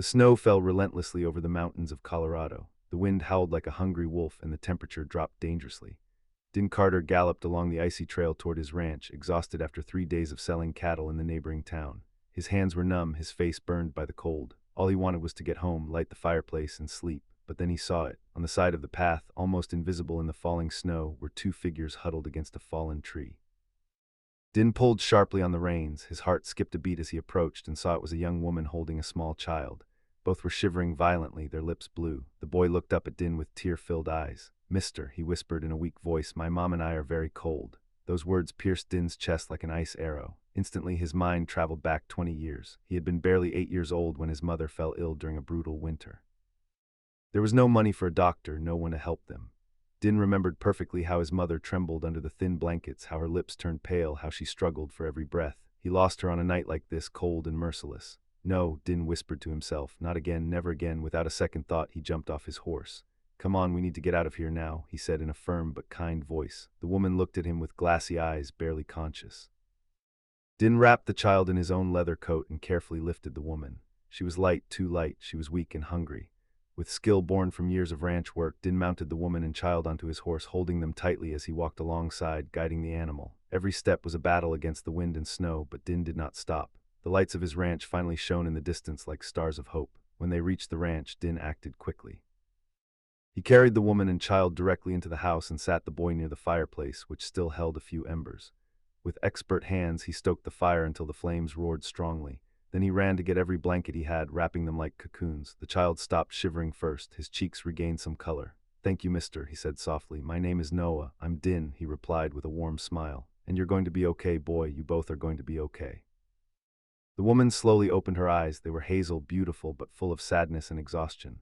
The snow fell relentlessly over the mountains of Colorado. The wind howled like a hungry wolf and the temperature dropped dangerously. Din Carter galloped along the icy trail toward his ranch, exhausted after 3 days of selling cattle in the neighboring town. His hands were numb, his face burned by the cold. All he wanted was to get home, light the fireplace, and sleep. But then he saw it. On the side of the path, almost invisible in the falling snow, were two figures huddled against a fallen tree. Din pulled sharply on the reins. His heart skipped a beat as he approached and saw it was a young woman holding a small child. Both were shivering violently, their lips blue. The boy looked up at Din with tear-filled eyes. "Mister," he whispered in a weak voice, "my mom and I are very cold." Those words pierced Din's chest like an ice arrow. Instantly his mind traveled back 20 years. He had been barely 8 years old when his mother fell ill during a brutal winter. There was no money for a doctor, no one to help them. Din remembered perfectly how his mother trembled under the thin blankets, how her lips turned pale, how she struggled for every breath. He lost her on a night like this, cold and merciless. "No," Din whispered to himself, "not again, never again." Without a second thought, he jumped off his horse. "Come on, we need to get out of here now," he said in a firm but kind voice. The woman looked at him with glassy eyes, barely conscious. Din wrapped the child in his own leather coat and carefully lifted the woman. She was light, too light. She was weak and hungry. With skill born from years of ranch work, Din mounted the woman and child onto his horse, holding them tightly as he walked alongside, guiding the animal. Every step was a battle against the wind and snow, but Din did not stop. The lights of his ranch finally shone in the distance like stars of hope. When they reached the ranch, Din acted quickly. He carried the woman and child directly into the house and sat the boy near the fireplace, which still held a few embers. With expert hands, he stoked the fire until the flames roared strongly. Then he ran to get every blanket he had, wrapping them like cocoons. The child stopped shivering first. His cheeks regained some color. "Thank you, mister," he said softly. "My name is Noah." "I'm Din," he replied with a warm smile. "And you're going to be okay, boy. You both are going to be okay." The woman slowly opened her eyes. They were hazel, beautiful, but full of sadness and exhaustion.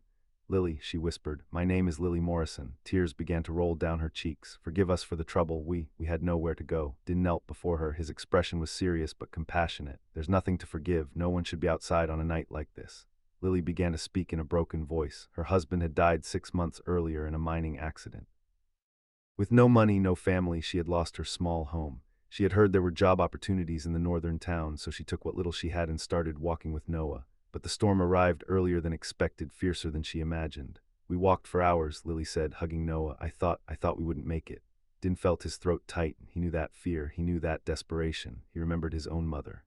"Lily," she whispered. "My name is Lily Morrison." Tears began to roll down her cheeks. "Forgive us for the trouble. We had nowhere to go." Din knelt before her. His expression was serious but compassionate. "There's nothing to forgive. No one should be outside on a night like this." Lily began to speak in a broken voice. Her husband had died 6 months earlier in a mining accident. With no money, no family, she had lost her small home. She had heard there were job opportunities in the northern town, so she took what little she had and started walking with Noah. But the storm arrived earlier than expected, fiercer than she imagined. "We walked for hours," Lily said, hugging Noah. I thought we wouldn't make it." Din felt his throat tighten. He knew that fear. He knew that desperation. He remembered his own mother.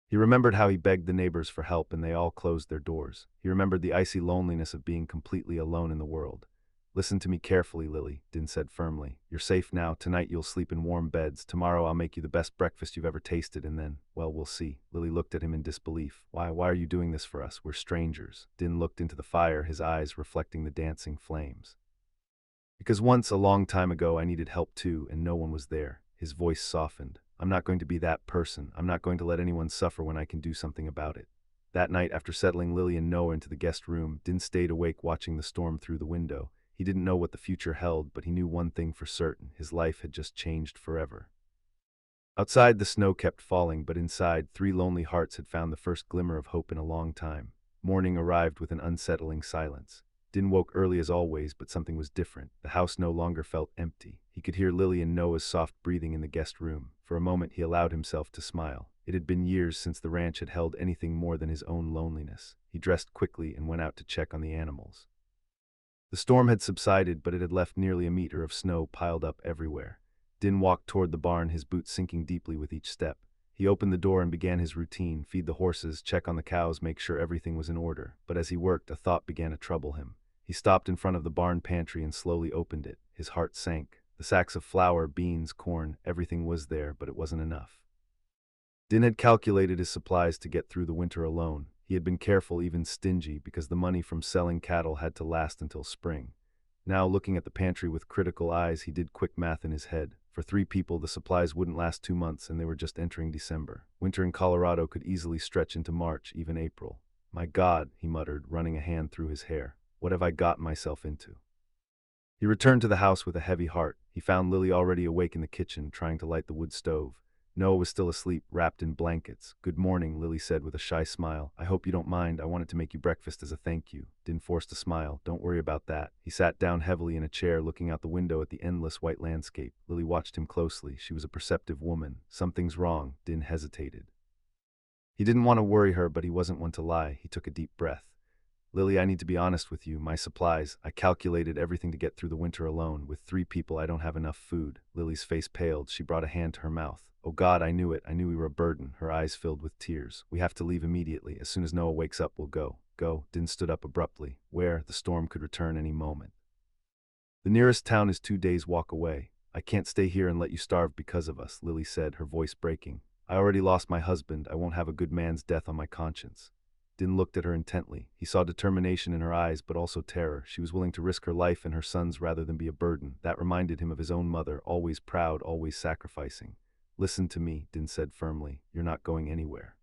He remembered how he begged the neighbors for help and they all closed their doors. He remembered the icy loneliness of being completely alone in the world. "Listen to me carefully, Lily," Din said firmly. "You're safe now. Tonight you'll sleep in warm beds. Tomorrow I'll make you the best breakfast you've ever tasted, and then, well, we'll see." Lily looked at him in disbelief. Why are you doing this for us? We're strangers." Din looked into the fire, his eyes reflecting the dancing flames. "Because once, a long time ago, I needed help too, and no one was there." His voice softened. "I'm not going to be that person. I'm not going to let anyone suffer when I can do something about it." That night, after settling Lily and Noah into the guest room, Din stayed awake watching the storm through the window. He didn't know what the future held, but he knew one thing for certain: his life had just changed forever. Outside, the snow kept falling, but inside, 3 lonely hearts had found the first glimmer of hope in a long time. Morning arrived with an unsettling silence. Din woke early as always, but something was different. The house no longer felt empty. He could hear Lily and Noah's soft breathing in the guest room. For a moment, he allowed himself to smile. It had been years since the ranch had held anything more than his own loneliness. He dressed quickly and went out to check on the animals. The storm had subsided, but it had left nearly a meter of snow piled up everywhere. Din walked toward the barn, his boots sinking deeply with each step. He opened the door and began his routine: feed the horses, check on the cows, make sure everything was in order. But as he worked, a thought began to trouble him. He stopped in front of the barn pantry and slowly opened it. His heart sank. The sacks of flour, beans, corn, everything was there, but it wasn't enough. Din had calculated his supplies to get through the winter alone. He had been careful, even stingy, because the money from selling cattle had to last until spring. Now, looking at the pantry with critical eyes, he did quick math in his head. For 3 people, the supplies wouldn't last 2 months, and they were just entering December. Winter in Colorado could easily stretch into March, even April. "My God," he muttered, running a hand through his hair. "What have I gotten myself into?" He returned to the house with a heavy heart. He found Lily already awake in the kitchen, trying to light the wood stove. Noah was still asleep, wrapped in blankets. "Good morning," Lily said with a shy smile. "I hope you don't mind. I wanted to make you breakfast as a thank you." Din forced a smile. "Don't worry about that." He sat down heavily in a chair, looking out the window at the endless white landscape. Lily watched him closely. She was a perceptive woman. "Something's wrong." Din hesitated. He didn't want to worry her, but he wasn't one to lie. He took a deep breath. Lily, I need to be honest with you. My supplies, I calculated everything to get through the winter alone. With 3 people, I don't have enough food. Lily's face paled. She brought a hand to her mouth. Oh God, I knew it. I knew we were a burden. Her eyes filled with tears. We have to leave immediately. As soon as Noah wakes up, we'll go. Go. Din stood up abruptly. Where? The storm could return any moment. The nearest town is 2 days' walk away. I can't stay here and let you starve because of us, Lily said, her voice breaking. I already lost my husband. I won't have a good man's death on my conscience. Din looked at her intently. He saw determination in her eyes, but also terror. She was willing to risk her life and her son's rather than be a burden. That reminded him of his own mother, always proud, always sacrificing. Listen to me, Din said firmly. You're not going anywhere.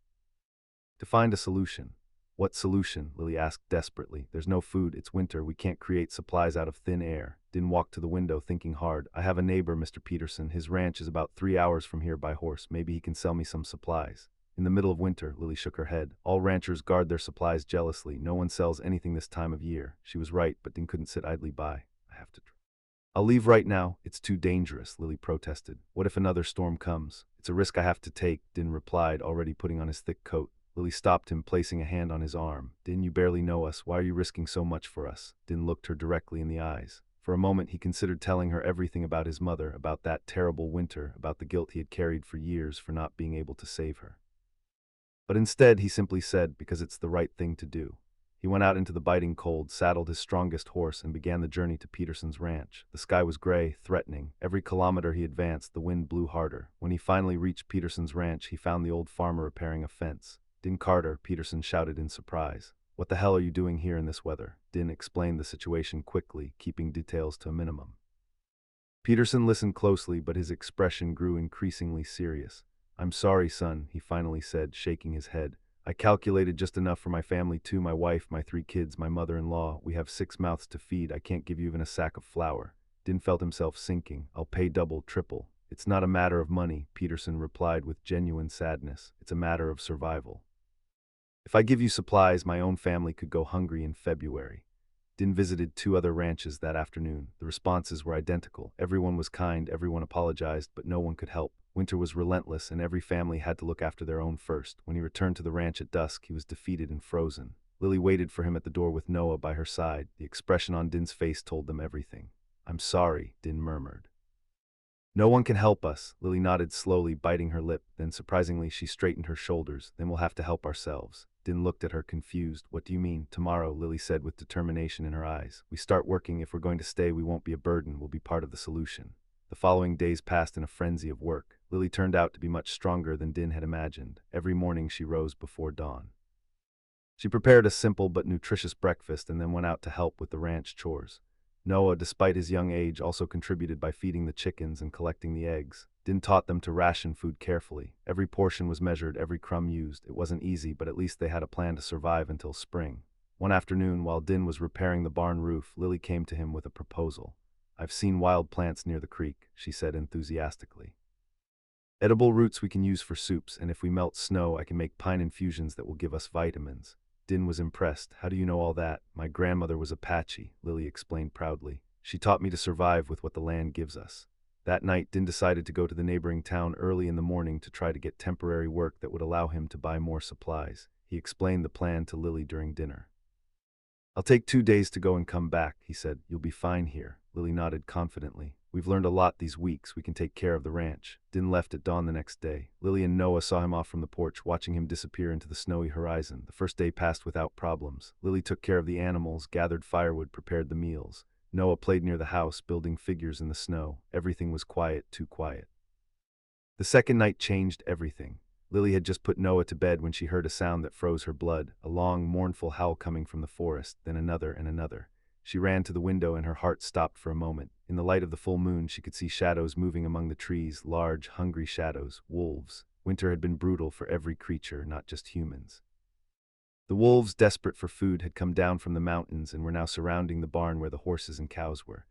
To find a solution. What solution? Lily asked desperately. There's no food. It's winter. We can't create supplies out of thin air. Din walked to the window, thinking hard. I have a neighbor, Mr. Peterson. His ranch is about 3 hours from here by horse. Maybe he can sell me some supplies. In the middle of winter, Lily shook her head. All ranchers guard their supplies jealously. No one sells anything this time of year. She was right, but Din couldn't sit idly by. I have to try. I'll leave right now. It's too dangerous, Lily protested. What if another storm comes? It's a risk I have to take, Din replied, already putting on his thick coat. Lily stopped him, placing a hand on his arm. Din, you barely know us. Why are you risking so much for us? Din looked her directly in the eyes. For a moment, he considered telling her everything about his mother, about that terrible winter, about the guilt he had carried for years for not being able to save her. But instead, he simply said, because it's the right thing to do. He went out into the biting cold, saddled his strongest horse, and began the journey to Peterson's ranch. The sky was gray, threatening. Every kilometer he advanced, the wind blew harder. When he finally reached Peterson's ranch, he found the old farmer repairing a fence. Din Carter, Peterson shouted in surprise. What the hell are you doing here in this weather? Din explained the situation quickly, keeping details to a minimum. Peterson listened closely, but his expression grew increasingly serious. I'm sorry, son, he finally said, shaking his head. I calculated just enough for my family too, my wife, my 3 kids, my mother-in-law. We have 6 mouths to feed. I can't give you even a sack of flour. Din felt himself sinking. I'll pay double, triple. It's not a matter of money, Peterson replied with genuine sadness. It's a matter of survival. If I give you supplies, my own family could go hungry in February. Din visited 2 other ranches that afternoon. The responses were identical. Everyone was kind, everyone apologized, but no one could help. Winter was relentless, and every family had to look after their own first. When he returned to the ranch at dusk, he was defeated and frozen. Lily waited for him at the door with Noah by her side. The expression on Din's face told them everything. I'm sorry, Din murmured. No one can help us, Lily nodded slowly, biting her lip. Then surprisingly, she straightened her shoulders. Then we'll have to help ourselves. Din looked at her confused. What do you mean? Tomorrow, Lily said with determination in her eyes. We start working. If we're going to stay, we won't be a burden. We'll be part of the solution. The following days passed in a frenzy of work. Lily turned out to be much stronger than Din had imagined. Every morning she rose before dawn. She prepared a simple but nutritious breakfast and then went out to help with the ranch chores. Noah, despite his young age, also contributed by feeding the chickens and collecting the eggs. Din taught them to ration food carefully. Every portion was measured, every crumb used. It wasn't easy, but at least they had a plan to survive until spring. One afternoon, while Din was repairing the barn roof, Lily came to him with a proposal. I've seen wild plants near the creek, she said enthusiastically. Edible roots we can use for soups, and if we melt snow, I can make pine infusions that will give us vitamins. Din was impressed. How do you know all that? My grandmother was Apache, Lily explained proudly. She taught me to survive with what the land gives us. That night, Din decided to go to the neighboring town early in the morning to try to get temporary work that would allow him to buy more supplies. He explained the plan to Lily during dinner. I'll take 2 days to go and come back, he said. You'll be fine here. Lily nodded confidently. We've learned a lot these weeks. We can take care of the ranch. Din left at dawn the next day. Lily and Noah saw him off from the porch, watching him disappear into the snowy horizon. The first day passed without problems. Lily took care of the animals, gathered firewood, prepared the meals. Noah played near the house, building figures in the snow. Everything was quiet, too quiet. The second night changed everything. Lily had just put Noah to bed when she heard a sound that froze her blood, a long, mournful howl coming from the forest, then another and another. She ran to the window and her heart stopped for a moment. In the light of the full moon, she could see shadows moving among the trees, large, hungry shadows, wolves. Winter had been brutal for every creature, not just humans. The wolves, desperate for food, had come down from the mountains and were now surrounding the barn where the horses and cows were.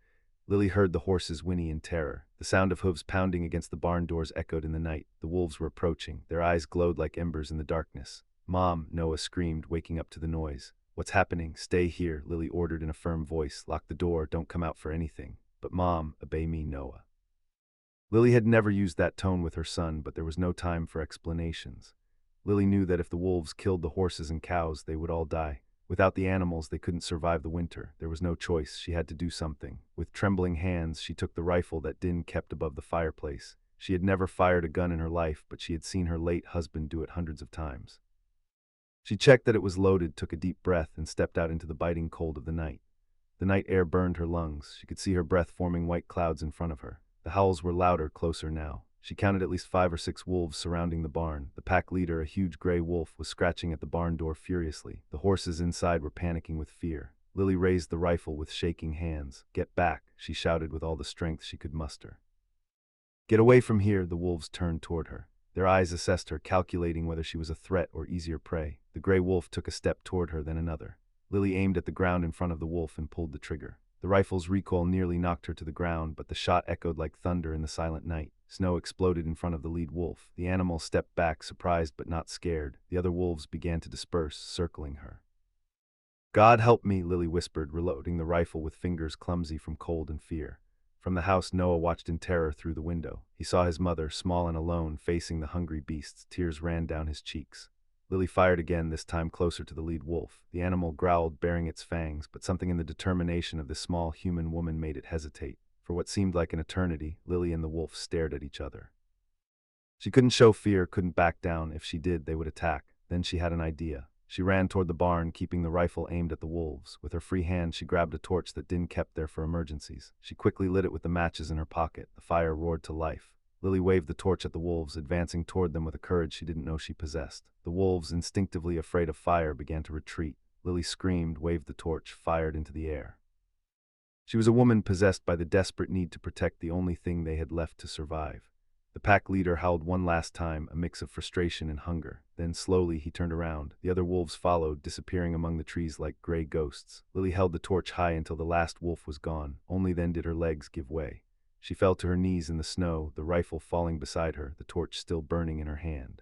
Lily heard the horses whinny in terror. The sound of hooves pounding against the barn doors echoed in the night. The wolves were approaching. Their eyes glowed like embers in the darkness. Mom, Noah screamed, waking up to the noise. What's happening? Stay here, Lily ordered in a firm voice. Lock the door, don't come out for anything. But Mom, obey me, Noah. Lily had never used that tone with her son, but there was no time for explanations. Lily knew that if the wolves killed the horses and cows, they would all die. Without the animals, they couldn't survive the winter. There was no choice. She had to do something. With trembling hands, she took the rifle that Din kept above the fireplace. She had never fired a gun in her life, but she had seen her late husband do it hundreds of times. She checked that it was loaded, took a deep breath, and stepped out into the biting cold of the night. The night air burned her lungs. She could see her breath forming white clouds in front of her. The howls were louder, closer now. She counted at least 5 or 6 wolves surrounding the barn. The pack leader, a huge gray wolf, was scratching at the barn door furiously. The horses inside were panicking with fear. Lily raised the rifle with shaking hands. "Get back," she shouted with all the strength she could muster. "Get away from here." The wolves turned toward her. Their eyes assessed her, calculating whether she was a threat or easier prey. The gray wolf took a step toward her, then another. Lily aimed at the ground in front of the wolf and pulled the trigger. The rifle's recoil nearly knocked her to the ground, but the shot echoed like thunder in the silent night. Snow exploded in front of the lead wolf. The animal stepped back, surprised but not scared. The other wolves began to disperse, circling her. "God help me," Lily whispered, reloading the rifle with fingers clumsy from cold and fear. From the house, Noah watched in terror through the window. He saw his mother, small and alone, facing the hungry beasts. Tears ran down his cheeks. Lily fired again, this time closer to the lead wolf. The animal growled, baring its fangs, but something in the determination of this small human woman made it hesitate. For what seemed like an eternity, Lily and the wolf stared at each other. She couldn't show fear, couldn't back down. If she did, they would attack. Then she had an idea. She ran toward the barn, keeping the rifle aimed at the wolves. With her free hand, she grabbed a torch that Din kept there for emergencies. She quickly lit it with the matches in her pocket. The fire roared to life. Lily waved the torch at the wolves, advancing toward them with a courage she didn't know she possessed. The wolves, instinctively afraid of fire, began to retreat. Lily screamed, waved the torch, fired into the air. She was a woman possessed by the desperate need to protect the only thing they had left to survive. The pack leader howled one last time, a mix of frustration and hunger. Then slowly he turned around. The other wolves followed, disappearing among the trees like gray ghosts. Lily held the torch high until the last wolf was gone. Only then did her legs give way. She fell to her knees in the snow, the rifle falling beside her, the torch still burning in her hand.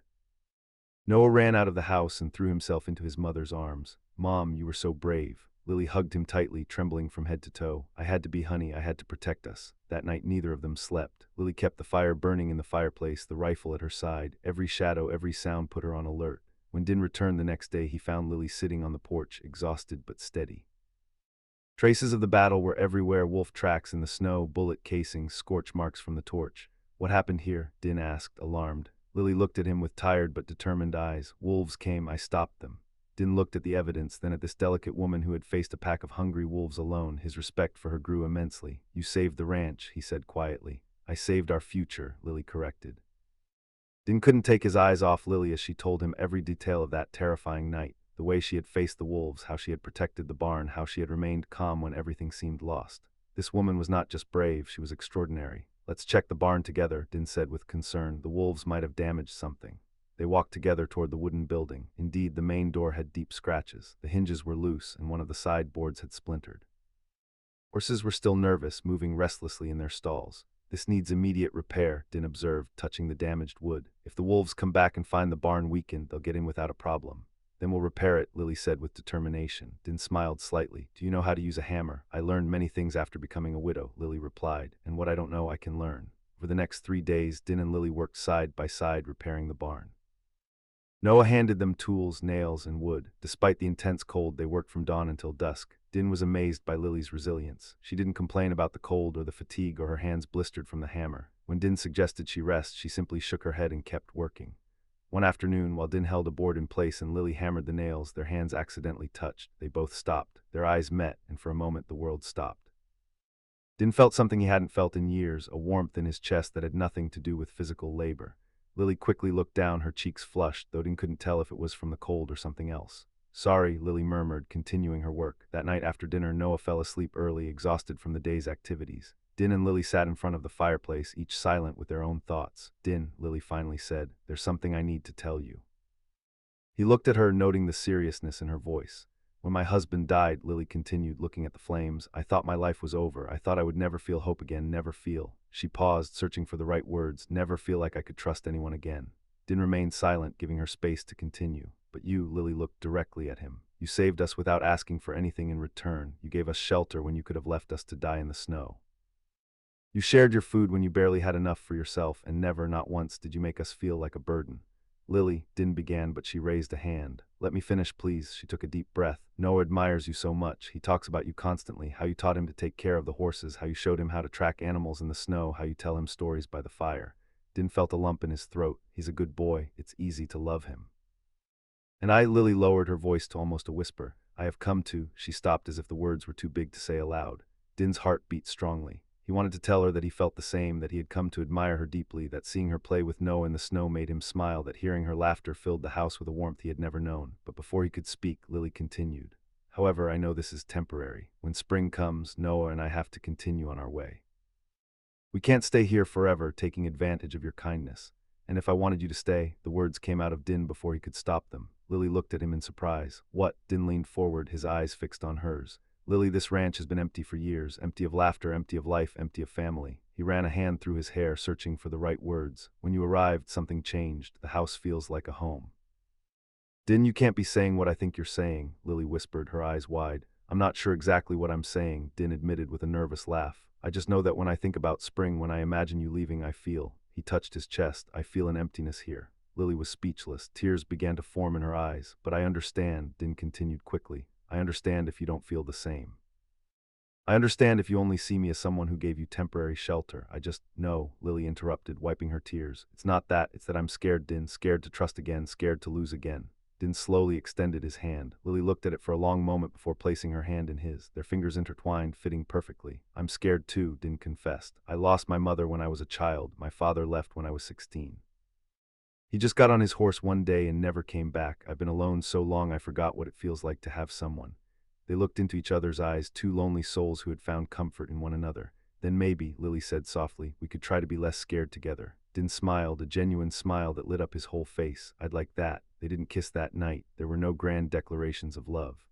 Noah ran out of the house and threw himself into his mother's arms. "Mom, you were so brave." Lily hugged him tightly, trembling from head to toe. "I had to be, honey. I had to protect us." That night neither of them slept. Lily kept the fire burning in the fireplace, the rifle at her side. Every shadow, every sound put her on alert. When Din returned the next day, he found Lily sitting on the porch, exhausted but steady. Traces of the battle were everywhere, wolf tracks in the snow, bullet casings, scorch marks from the torch. "What happened here?" Din asked, alarmed. Lily looked at him with tired but determined eyes. "Wolves came, I stopped them." Din looked at the evidence, then at this delicate woman who had faced a pack of hungry wolves alone. His respect for her grew immensely. "You saved the ranch," he said quietly. "I saved our future," Lily corrected. Din couldn't take his eyes off Lily as she told him every detail of that terrifying night. The way she had faced the wolves, how she had protected the barn, how she had remained calm when everything seemed lost. This woman was not just brave, she was extraordinary. "Let's check the barn together," Din said with concern. The wolves might have damaged something. They walked together toward the wooden building. Indeed, the main door had deep scratches. The hinges were loose, and one of the side boards had splintered. Horses were still nervous, moving restlessly in their stalls. "This needs immediate repair," Din observed, touching the damaged wood. "If the wolves come back and find the barn weakened, they'll get in without a problem." "Then we'll repair it," Lily said with determination. Din smiled slightly. "Do you know how to use a hammer?" "I learned many things after becoming a widow," Lily replied, "and what I don't know I can learn." For the next 3 days, Din and Lily worked side by side repairing the barn. Noah handed them tools, nails, and wood. Despite the intense cold, they worked from dawn until dusk. Din was amazed by Lily's resilience. She didn't complain about the cold or the fatigue or her hands blistered from the hammer. When Din suggested she rest, she simply shook her head and kept working. One afternoon, while Din held a board in place and Lily hammered the nails, their hands accidentally touched. They both stopped. Their eyes met, and for a moment the world stopped. Din felt something he hadn't felt in years, a warmth in his chest that had nothing to do with physical labor. Lily quickly looked down, her cheeks flushed, though Din couldn't tell if it was from the cold or something else. "Sorry," Lily murmured, continuing her work. That night after dinner, Noah fell asleep early, exhausted from the day's activities. Din and Lily sat in front of the fireplace, each silent with their own thoughts. "Din," Lily finally said, "there's something I need to tell you." He looked at her, noting the seriousness in her voice. "When my husband died," Lily continued, looking at the flames, "I thought my life was over. I thought I would never feel hope again, never feel." She paused, searching for the right words. "Never feel like I could trust anyone again." Din remained silent, giving her space to continue. "But you," Lily looked directly at him. "You saved us without asking for anything in return. You gave us shelter when you could have left us to die in the snow. You shared your food when you barely had enough for yourself, and never, not once, did you make us feel like a burden." Lily, Din began, but she raised a hand. Let me finish, please. She took a deep breath. Noah admires you so much. He talks about you constantly, how you taught him to take care of the horses, how you showed him how to track animals in the snow, how you tell him stories by the fire. Din felt a lump in his throat. He's a good boy. It's easy to love him. And Lily lowered her voice to almost a whisper. I have come to. She stopped as if the words were too big to say aloud. Din's heart beat strongly. He wanted to tell her that he felt the same, that he had come to admire her deeply, that seeing her play with Noah in the snow made him smile, that hearing her laughter filled the house with a warmth he had never known. But before he could speak, Lily continued. However, I know this is temporary. When spring comes, Noah and I have to continue on our way. We can't stay here forever, taking advantage of your kindness. And if I wanted you to stay, the words came out of Din before he could stop them. Lily looked at him in surprise. What? Din leaned forward, his eyes fixed on hers. Lily, this ranch has been empty for years, empty of laughter, empty of life, empty of family. He ran a hand through his hair, searching for the right words. When you arrived, something changed. The house feels like a home. Din, you can't be saying what I think you're saying, Lily whispered, her eyes wide. I'm not sure exactly what I'm saying, Din admitted with a nervous laugh. I just know that when I think about spring, when I imagine you leaving, I feel. He touched his chest. I feel an emptiness here. Lily was speechless. Tears began to form in her eyes. But I understand, Din continued quickly. I understand if you don't feel the same. I understand if you only see me as someone who gave you temporary shelter. I just, no, Lily interrupted, wiping her tears. It's not that, it's that I'm scared, Din, scared to trust again, scared to lose again. Din slowly extended his hand. Lily looked at it for a long moment before placing her hand in his, their fingers intertwined, fitting perfectly. I'm scared too, Din confessed. I lost my mother when I was a child. My father left when I was 16. He just got on his horse one day and never came back. I've been alone so long I forgot what it feels like to have someone. They looked into each other's eyes, two lonely souls who had found comfort in one another. Then maybe, Lily said softly, we could try to be less scared together. Din smiled, a genuine smile that lit up his whole face. I'd like that. They didn't kiss that night. There were no grand declarations of love.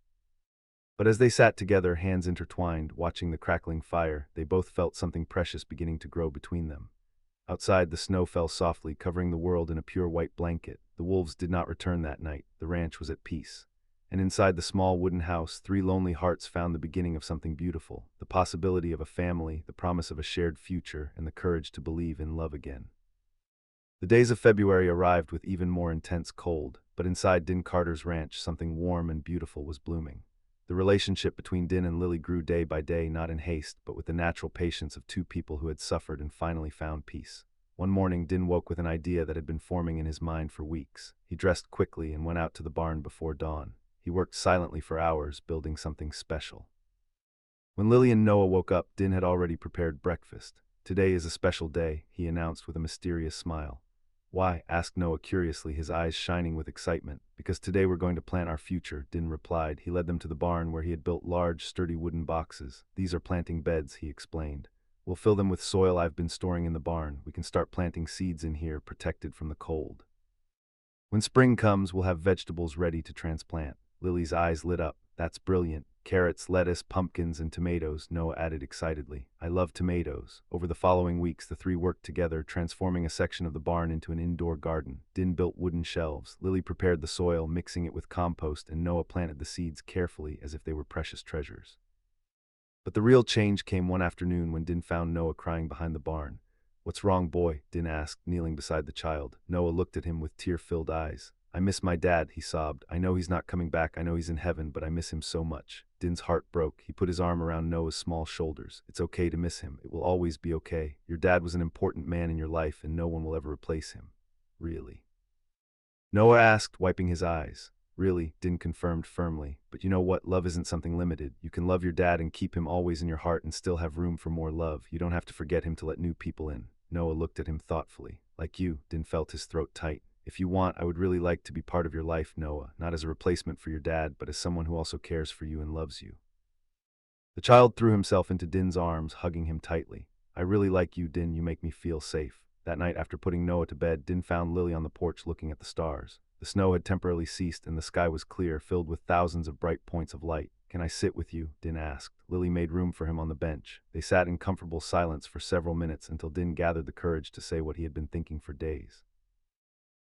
But as they sat together, hands intertwined, watching the crackling fire, they both felt something precious beginning to grow between them. Outside, the snow fell softly, covering the world in a pure white blanket. The wolves did not return that night. The ranch was at peace. And inside the small wooden house, three lonely hearts found the beginning of something beautiful, the possibility of a family, the promise of a shared future, and the courage to believe in love again. The days of February arrived with even more intense cold, but inside Din Carter's ranch, something warm and beautiful was blooming. The relationship between Din and Lily grew day by day, not in haste, but with the natural patience of two people who had suffered and finally found peace. One morning, Din woke with an idea that had been forming in his mind for weeks. He dressed quickly and went out to the barn before dawn. He worked silently for hours, building something special. When Lily and Noah woke up, Din had already prepared breakfast. Today is a special day, he announced with a mysterious smile. Why? Asked Noah curiously, his eyes shining with excitement. Because today we're going to plant our future, Din replied. He led them to the barn where he had built large, sturdy wooden boxes. These are planting beds, he explained. We'll fill them with soil I've been storing in the barn. We can start planting seeds in here, protected from the cold. When spring comes, we'll have vegetables ready to transplant. Lily's eyes lit up. That's brilliant. Carrots, lettuce, pumpkins, and tomatoes, Noah added excitedly. I love tomatoes. Over the following weeks, the three worked together, transforming a section of the barn into an indoor garden. Din built wooden shelves. Lily prepared the soil, mixing it with compost, and Noah planted the seeds carefully as if they were precious treasures. But the real change came one afternoon when Din found Noah crying behind the barn. What's wrong, boy? Din asked, kneeling beside the child. Noah looked at him with tear-filled eyes. I miss my dad, he sobbed. I know he's not coming back, I know he's in heaven, but I miss him so much. Din's heart broke. He put his arm around Noah's small shoulders. It's okay to miss him. It will always be okay. Your dad was an important man in your life, and no one will ever replace him. Really? Noah asked, wiping his eyes. Really, Din confirmed firmly. But you know what? Love isn't something limited. You can love your dad and keep him always in your heart and still have room for more love. You don't have to forget him to let new people in. Noah looked at him thoughtfully. Like you, Din felt his throat tight. If you want, I would really like to be part of your life, Noah, not as a replacement for your dad, but as someone who also cares for you and loves you. The child threw himself into Din's arms, hugging him tightly. I really like you, Din. You make me feel safe. That night, after putting Noah to bed, Din found Lily on the porch looking at the stars. The snow had temporarily ceased, and the sky was clear, filled with thousands of bright points of light. Can I sit with you? Din asked. Lily made room for him on the bench. They sat in comfortable silence for several minutes until Din gathered the courage to say what he had been thinking for days.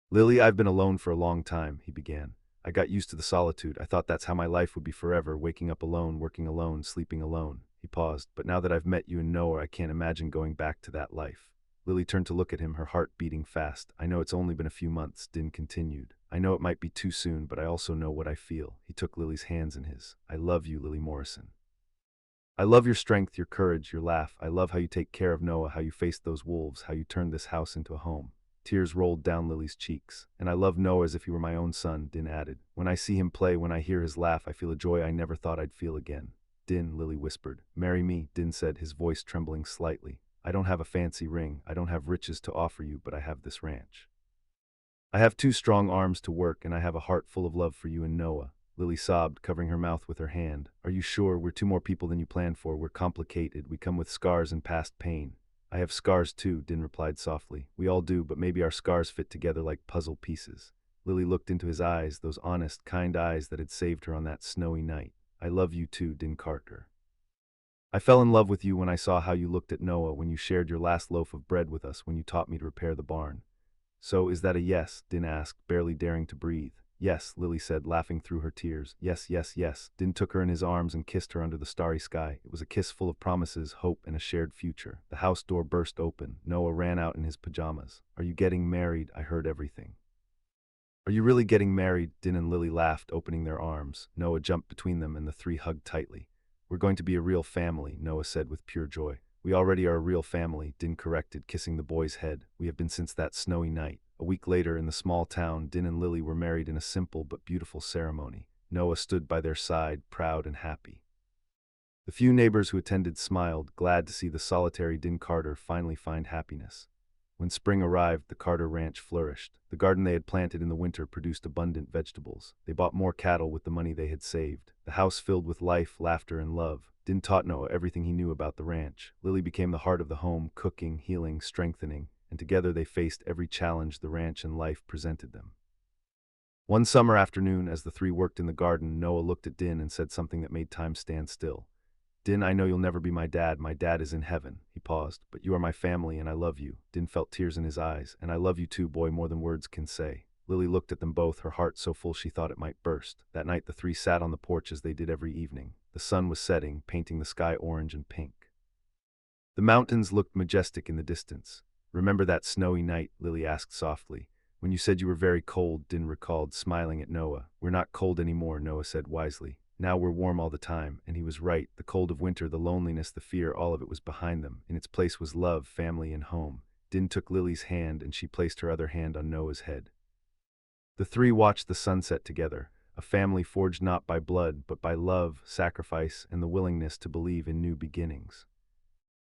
Lily, I've been alone for a long time, he began. I got used to the solitude. I thought that's how my life would be forever, waking up alone, working alone, sleeping alone. He paused. But now that I've met you and Noah, I can't imagine going back to that life. Lily turned to look at him, her heart beating fast. I know it's only been a few months, Din continued. I know it might be too soon, but I also know what I feel. He took Lily's hands in his. I love you, Lily Morrison. I love your strength, your courage, your laugh. I love how you take care of Noah, how you faced those wolves, how you turned this house into a home. Tears rolled down Lily's cheeks. And I love Noah as if he were my own son, Din added. When I see him play, when I hear his laugh, I feel a joy I never thought I'd feel again. Din, Lily whispered. Marry me, Din said, his voice trembling slightly. I don't have a fancy ring, I don't have riches to offer you, but I have this ranch. I have 2 strong arms to work, and I have a heart full of love for you and Noah. Lily sobbed, covering her mouth with her hand. Are you sure? We're 2 more people than you planned for. We're complicated. We come with scars and past pain. I have scars too, Din replied softly. We all do, but maybe our scars fit together like puzzle pieces. Lily looked into his eyes, those honest, kind eyes that had saved her on that snowy night. I love you too, Din Carter. I fell in love with you when I saw how you looked at Noah, when you shared your last loaf of bread with us, when you taught me to repair the barn. So, is that a yes? Din asked, barely daring to breathe. Yes, Lily said, laughing through her tears. Yes, yes, yes. Din took her in his arms and kissed her under the starry sky. It was a kiss full of promises, hope, and a shared future. The house door burst open. Noah ran out in his pajamas. Are you getting married? I heard everything. Are you really getting married? Din and Lily laughed, opening their arms. Noah jumped between them and the 3 hugged tightly. We're going to be a real family, Noah said with pure joy. We already are a real family, Din corrected, kissing the boy's head. We have been since that snowy night. A week later, in the small town, Din and Lily were married in a simple but beautiful ceremony. Noah stood by their side, proud and happy. The few neighbors who attended smiled, glad to see the solitary Din Carter finally find happiness. When spring arrived, the Carter ranch flourished. The garden they had planted in the winter produced abundant vegetables. They bought more cattle with the money they had saved. The house filled with life, laughter, and love. Din taught Noah everything he knew about the ranch. Lily became the heart of the home, cooking, healing, strengthening, and together they faced every challenge the ranch and life presented them. One summer afternoon, as the 3 worked in the garden, Noah looked at Din and said something that made time stand still. Din, I know you'll never be my dad. My dad is in heaven. He paused. But you are my family, and I love you. Din felt tears in his eyes. And I love you too, boy, more than words can say. Lily looked at them both, her heart so full she thought it might burst. That night the 3 sat on the porch as they did every evening. The sun was setting, painting the sky orange and pink. The mountains looked majestic in the distance. Remember that snowy night? Lily asked softly. When you said you were very cold, Din recalled, smiling at Noah. We're not cold anymore, Noah said wisely. Now we're warm all the time, and he was right. The cold of winter, the loneliness, the fear, all of it was behind them. In its place was love, family, and home. Din took Lily's hand, and she placed her other hand on Noah's head. The 3 watched the sunset together, a family forged not by blood, but by love, sacrifice, and the willingness to believe in new beginnings.